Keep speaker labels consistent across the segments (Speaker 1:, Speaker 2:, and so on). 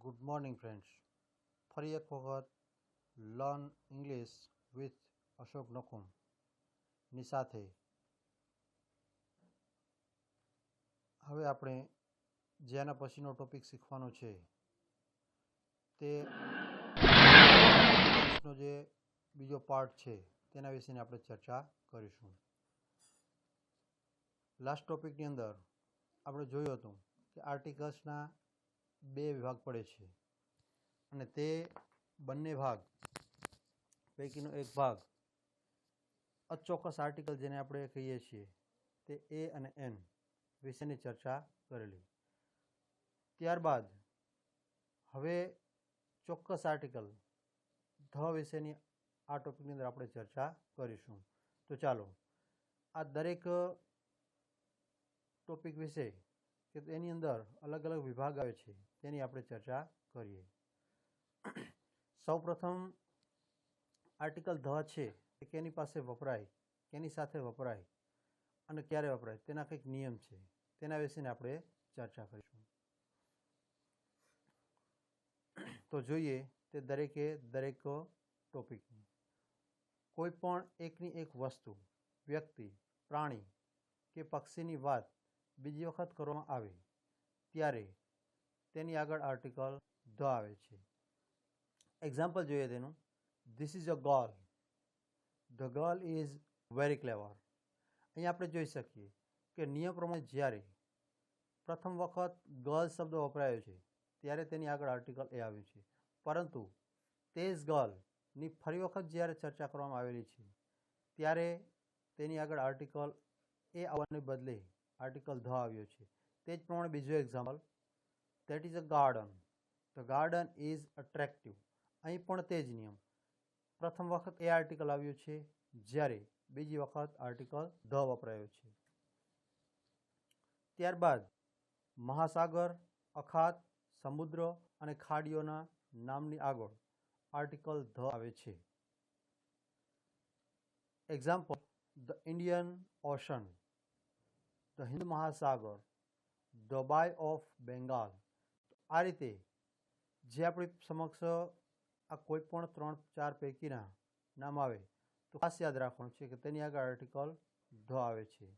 Speaker 1: Good morning friends. ફરી એક વખત લર્ન ઇંગ્લિશ વિથ અશોક નકુમની સાથે હવે આપણે જેના પછીનો ટોપિક શીખવાનો છે તે નો જે બીજો પાર્ટ છે તેના વિશેની આપણે ચર્ચા કરીશું. લાસ્ટ ટોપિકની અંદર આપણે જોયું હતું કે આર્ટિકલ્સના બે વિભાગ પડે છે અને તે બંને ભાગ પૈકીનો એક ભાગ અચોક્કસ આર્ટિકલ જેને આપણે કહીએ છીએ તે એ અને એન વિશેની ચર્ચા કરેલી. ત્યારબાદ હવે ચોક્કસ આર્ટિકલ ધ વિશેની આ ટોપિકની અંદર આપણે ચર્ચા કરીશું. તો ચાલો આ દરેક ટોપિક વિશે કે તેની અંદર અલગ અલગ વિભાગ આવે છે તેની આપણે ચર્ચા કરીએ. સૌપ્રથમ આર્ટિકલ ધ છે એ કેની પાસે વપરાય, કેની સાથે વપરાય અને ક્યારે વપરાય તેના કંઈક નિયમ છે, તેના વિશેની આપણે ચર્ચા કરીશું. તો જોઈએ તે દરેકે દરેક ટોપિકની. કોઈ પણ એકની એક વસ્તુ, વ્યક્તિ, પ્રાણી કે પક્ષીની વાત બીજી વખત કરવામાં આવે ત્યારે તેની આગળ આર્ટિકલ ધ આવે છે. એક્ઝામ્પલ જોઈએ તેનું. This is a girl. The girl is very ક્લેવર. અહીં આપણે જોઈ શકીએ કે નિયમ પ્રમાણે જ્યારે પ્રથમ વખત ગર્લ શબ્દ વપરાયો છે ત્યારે તેની આગળ આર્ટિકલ એ આવ્યું છે, પરંતુ તે જ ગર્લની ફરી વખત જ્યારે ચર્ચા કરવામાં આવેલી છે ત્યારે તેની આગળ આર્ટિકલ એ આવવાને બદલે આર્ટિકલ ધ આવ્યો છે. તે જ પ્રમાણે બીજું example, that is a garden. The garden is attractive. અહીં પણ તે જ નિયમ. પ્રથમ વખત એ આર્ટિકલ આવ્યું છે જ્યારે બીજી વખત આર્ટિકલ ધ વપરાયો છે. ત્યારબાદ મહાસાગર, અખાત, સમુદ્ર અને ખાડીઓના નામની આગળ આર્ટિકલ ધ આવે છે. Example, the Indian ocean, the Hind મહાસાગર, ધ બાય ઓફ બેંગાલ. આ રીતે જે આપણી સમક્ષ આ કોઈ પણ 3-4 પૈકીના નામ આવે તો ખાસ યાદ રાખવાનું છે કે તેની આગળ આર્ટિકલ ધ આવે છે.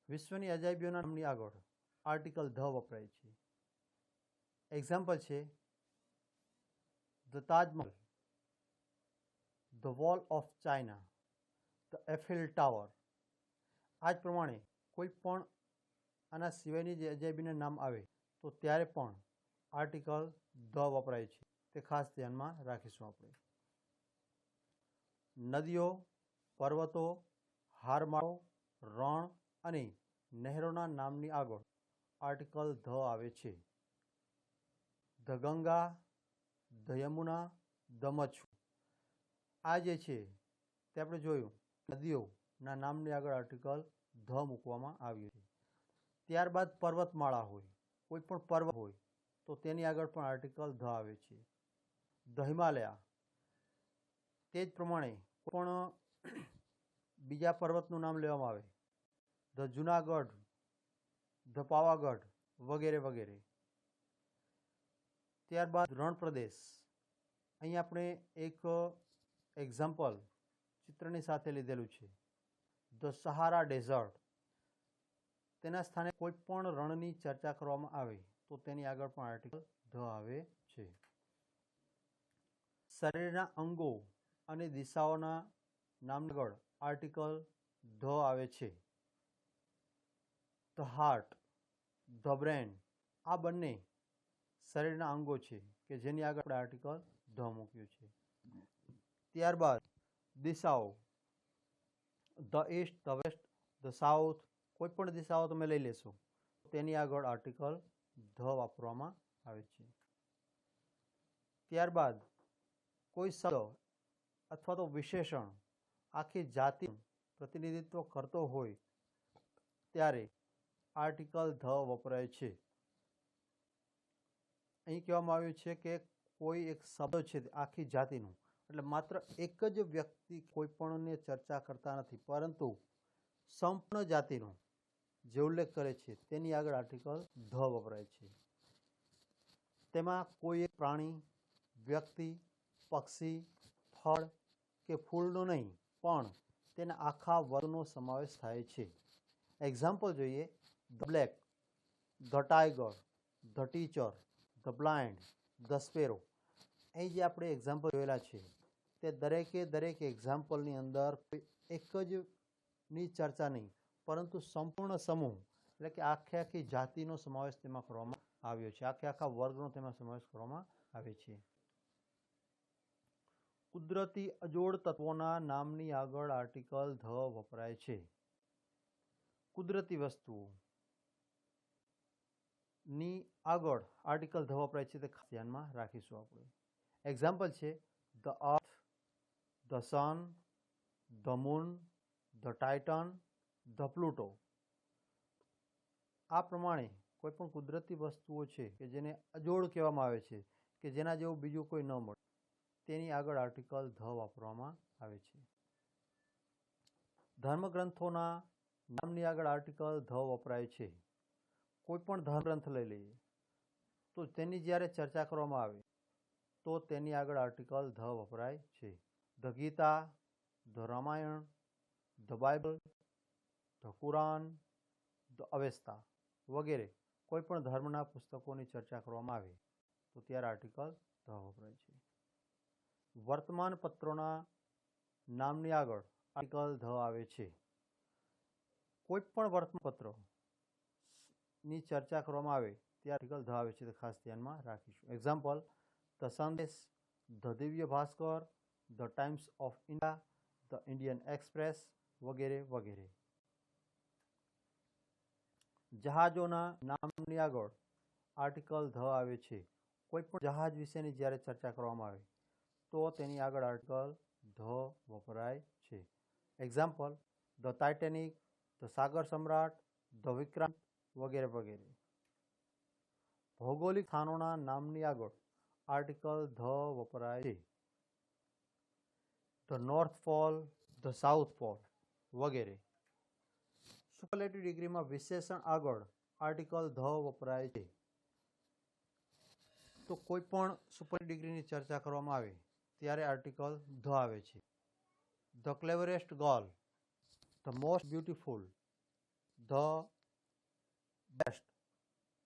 Speaker 1: વિશ્વની અજાયબીઓના નામની આગળ આર્ટિકલ ધ વપરાય છે. એક્ઝામ્પલ છે the Taj Mahal, the wall of China, the Eiffel tower. આ જ પ્રમાણે કોઈ પણ આના સિવાયની જે અજાયબીના નામ આવે તો ત્યારે પણ આર્ટિકલ ધ વપરાય છે. તે ખાસ ધ્યાનમાં રાખીશું આપણે. નદીઓ, પર્વતો, હારમાળો, રણ અને નહેરોના નામની આગળ આર્ટિકલ ધ આવે છે. The Ganga, the Yamuna, the Machchhu. આ જે છે તે આપણે જોયું નદીઓના નામની આગળ આર્ટિકલ ધ મૂકવામાં આવ્યું છે. ત્યારબાદ પર્વતમાળા હોય, કોઈ પણ પર્વત હોય તો તેની આગળ પણ આર્ટિકલ ધ આવે છે. ધ હિમાલયા. તે જ પ્રમાણે પણ બીજા પર્વતનું નામ લેવામાં આવે, ધ જુનાગઢ, ધ પાવાગઢ વગેરે વગેરે. ત્યારબાદ રણ પ્રદેશ. અહીં આપણે એક એક્ઝામ્પલ ચિત્રની સાથે લીધેલું છે, ધ સહારા ડેઝર્ટ. તેના સ્થાને કોઈ પણ રણની ચર્ચા કરવામાં આવે તો તેની આગળ પણ આર્ટિકલ ધ આવે છે. શરીરના અંગો અને દિશાઓના નામ આગળ આર્ટિકલ ધ આવે છે. The heart, the brain. આ બંને શરીરના અંગો છે કે જેની આગળ આપણે આર્ટિકલ ધ મૂક્યું છે. ત્યારબાદ દિશાઓ, the east, the west, the south. કોઈ પણ દિશાઓ તમે લઈ લેશો તેની આગળ આર્ટિકલ ધ વાપરવામાં આવે છે. ત્યારબાદ કોઈ શબ્દ અથવા તો વિશેષણ આખી જાતિનું પ્રતિનિધિત્વ કરતો હોય ત્યારે આર્ટિકલ ધ વપરાય છે. અહીં કહેવામાં આવ્યું છે કે કોઈ એક શબ્દ છે આખી જાતિનું, એટલે માત્ર એક જ વ્યક્તિ કોઈ પણને ચર્ચા કરતા નથી, પરંતુ સંપૂર્ણ જાતિનો જે ઉલ્લેખ કરે છે તેની આગળ આર્ટિકલ ધ વપરાય છે. તેમાં કોઈ એક પ્રાણી, વ્યક્તિ, પક્ષી, ફળ કે ફૂલનો નહીં પણ તેના આખા વર્ગનો સમાવેશ થાય છે. એક્ઝામ્પલ જોઈએ: the black, the tiger, the teacher, the blind, the sparrow. અહીં જે આપણે એક્ઝામ્પલ જોયેલા છે તે દરેક એક્ઝામ્પલની અંદર કોઈ એક જ ની ચર્ચા નહીં પરંતુ સંપૂર્ણ સમૂહ એટલે કે આખી જાતિનો સમાવેશ તેમાં કરવામાં આવ્યો છે, આખા વર્ગનો તેમાં સમાવેશ કરવામાં આવે છે. કુદરતી અજોડ તત્વોના નામની આગળ આર્ટિકલ ધ વપરાય છે. કુદરતી વસ્તુઓ ની આગળ આર્ટિકલ ધ વપરાય છે તે ખાસ ધ્યાનમાં રાખીશું આપણે. એક્ઝામ્પલ છે: the earth, the sun, the moon, the Titan, the Pluto. આ પ્રમાણે કોઈ પણ કુદરતી વસ્તુઓ છે કે જેને અજોડ કહેવામાં આવે છે, કે જેના જેવું બીજું કોઈ ન મળે, તેની આગળ આર્ટિકલ ધ વાપરવામાં આવે છે. ધર્મગ્રંથોના નામની આગળ આર્ટિકલ ધ વપરાય છે. કોઈ પણ ધર્મગ્રંથ લઈ લઈએ તો તેની જ્યારે ચર્ચા કરવામાં આવે તો તેની આગળ આર્ટિકલ ધ વપરાય છે. The Gita, the Ramayana, the Bible, the Quran, the Avesta વગેરે કોઈ પણ ધર્મના પુસ્તકોની ચર્ચા કરવામાં આવે તો ત્યારે આર્ટિકલ ધ વપરાય છે. વર્તમાન પત્રોના નામની આગળ આર્ટિકલ ધ આવે છે. કોઈ પણ વર્તમાનપત્રો ની ચર્ચા કરવામાં આવે ત્યારે આર્ટિકલ ધ આવે છે, તો ખાસ ધ્યાનમાં રાખીશું. એક્ઝામ્પલ: ધ સંદેશ, the Divya Bhaskar, the times of India, the Indian express વગેરે વગેરે. જહાજોના નામની આગળ આર્ટિકલ ધ આવે છે. કોઈ પણ જહાજ વિશેની જ્યારે ચર્ચા કરવામાં આવે તો તેની આગળ આર્ટિકલ ધ વપરાય છે. એક્ઝામ્પલ: ધ ટાઇટેનિક, ધ સાગર સમ્રાટ, ધ વિક્રાંત વગેરે વગેરે. ભૌગોલિક સ્થાનોના નામની આગળ આર્ટિકલ ધ વપરાય છે. The north pole, the south pole વગેરે. સુપરલેટિવ ડિગ્રીમાં વિશેષણ આગળ આર્ટિકલ ધ વપરાય છે. તો કોઈ પણ સુપરલેટિવ ડિગ્રીની ચર્ચા કરવામાં આવે ત્યારે આર્ટિકલ ધ આવે છે. The cleverest girl, the most beautiful, the best,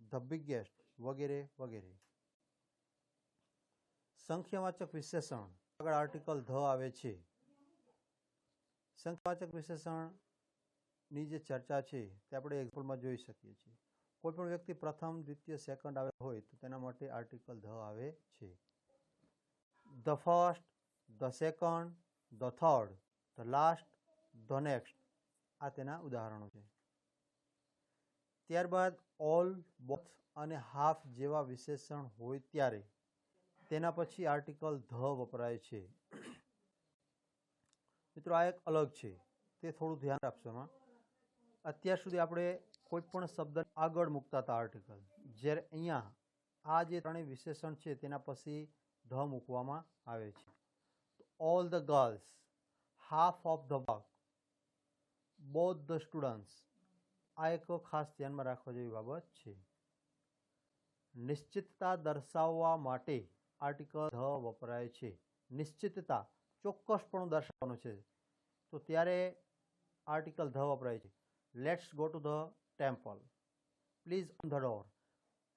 Speaker 1: the biggest વગેરે વગેરે. સંખ્યાવાચક વિશેષણ આગળ આર્ટિકલ ધ આવે છે. સંખ્યાવાચક વિશેષણની જે ચર્ચા છે તે આપણે એક્ઝામ્પલમાં જોઈ શકીએ છીએ. કોઈ પણ વ્યક્તિ પ્રથમ, દ્વિતીય, સેકન્ડ આવે હોય તો તેના માટે આર્ટિકલ ધ આવે છે. The first, the second, the third, the last, the next આ તેના ઉદાહરણો છે. ત્યારબાદ ઓલ, બોથ અને હાફ જેવા વિશેષણ હોય ત્યારે તેના પછી આર્ટિકલ ધ વપરાય છે. મિત્રો, આ એક અલગ છે, તે થોડું ધ્યાન રાખશો એમાં. અત્યાર સુધી આપણે કોઈ પણ શબ્દ આગળ મૂકતા હતા આર્ટિકલ, જ્યારે અહીંયા આ જે ત્રણેય વિશેષણ છે તેના પછી ધ મૂકવામાં આવે છે. All the girls, half of the work, both the students આ એક ખાસ ધ્યાનમાં રાખવા જેવી બાબત છે. નિશ્ચિતતા દર્શાવવા માટે આર્ટિકલ ધ વપરાય છે. નિશ્ચિતતા, ચોક્કસપણું દર્શાવવાનું છે તો ત્યારે આર્ટિકલ ધ વપરાય છે. Let's go to the temple, please open the door.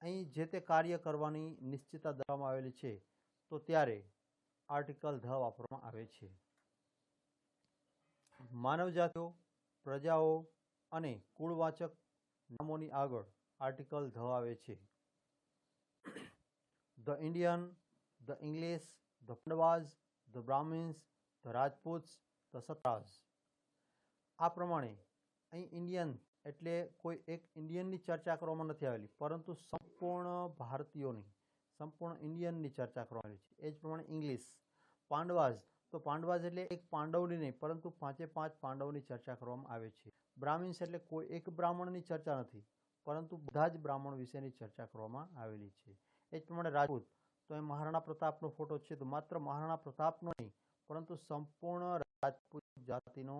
Speaker 1: અહીં જે તે કાર્ય કરવાની નિશ્ચિતતા દર્શાવવામાં આવેલી છે તો ત્યારે આર્ટિકલ ધ વાપરવામાં આવે છે. માનવજાતિઓ, પ્રજાઓ અને કુળવાચક નામોની આગળ આર્ટિકલ ધ આવે છે. The Indian, the English, the Pandavas, the Brahmins, the Rajputs, the સત્રાઝ. આ પ્રમાણે અહીં ઇન્ડિયન એટલે કોઈ એક ઇન્ડિયનની ચર્ચા કરવામાં નથી આવેલી, પરંતુ સંપૂર્ણ ભારતીયોની, સંપૂર્ણ ઇન્ડિયનની ચર્ચા કરવામાં આવી છે. એ જ પ્રમાણે ઇંગ્લિશ. પાંડવાઝ, તો પાંડવાઝ એટલે એક પાંડવની નહીં પરંતુ પાંચે પાંચ પાંડવોની ચર્ચા કરવામાં આવે છે. બ્રાહ્મિન્સ એટલે કોઈ એક બ્રાહ્મણની ચર્ચા નથી પરંતુ બધા જ બ્રાહ્મણ વિશેની ચર્ચા કરવામાં આવેલી છે. એ જ પ્રમાણે રાજપૂત, તો એ મહારાણા પ્રતાપનો ફોટો છે તો માત્ર મહારાણા પ્રતાપનો નહીં પરંતુ સંપૂર્ણ રાજપૂત જાતિનો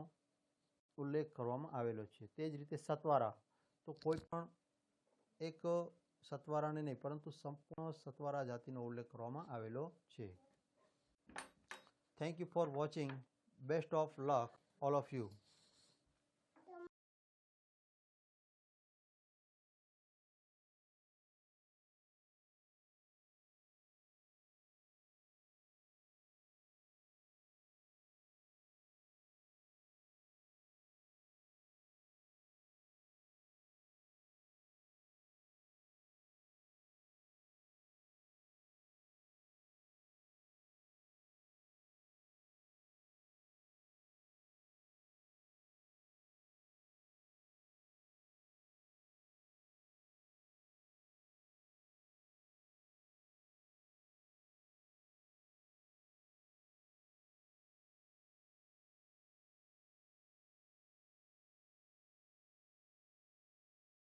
Speaker 1: ઉલ્લેખ કરવામાં આવેલો છે. તે જ રીતે સતવારા, તો કોઈ પણ એક સત્વારાને નહીં પરંતુ સંપૂર્ણ સત્વારા જાતિનો ઉલ્લેખ કરવામાં આવેલો છે. Thank you for watching. Best of luck all of you.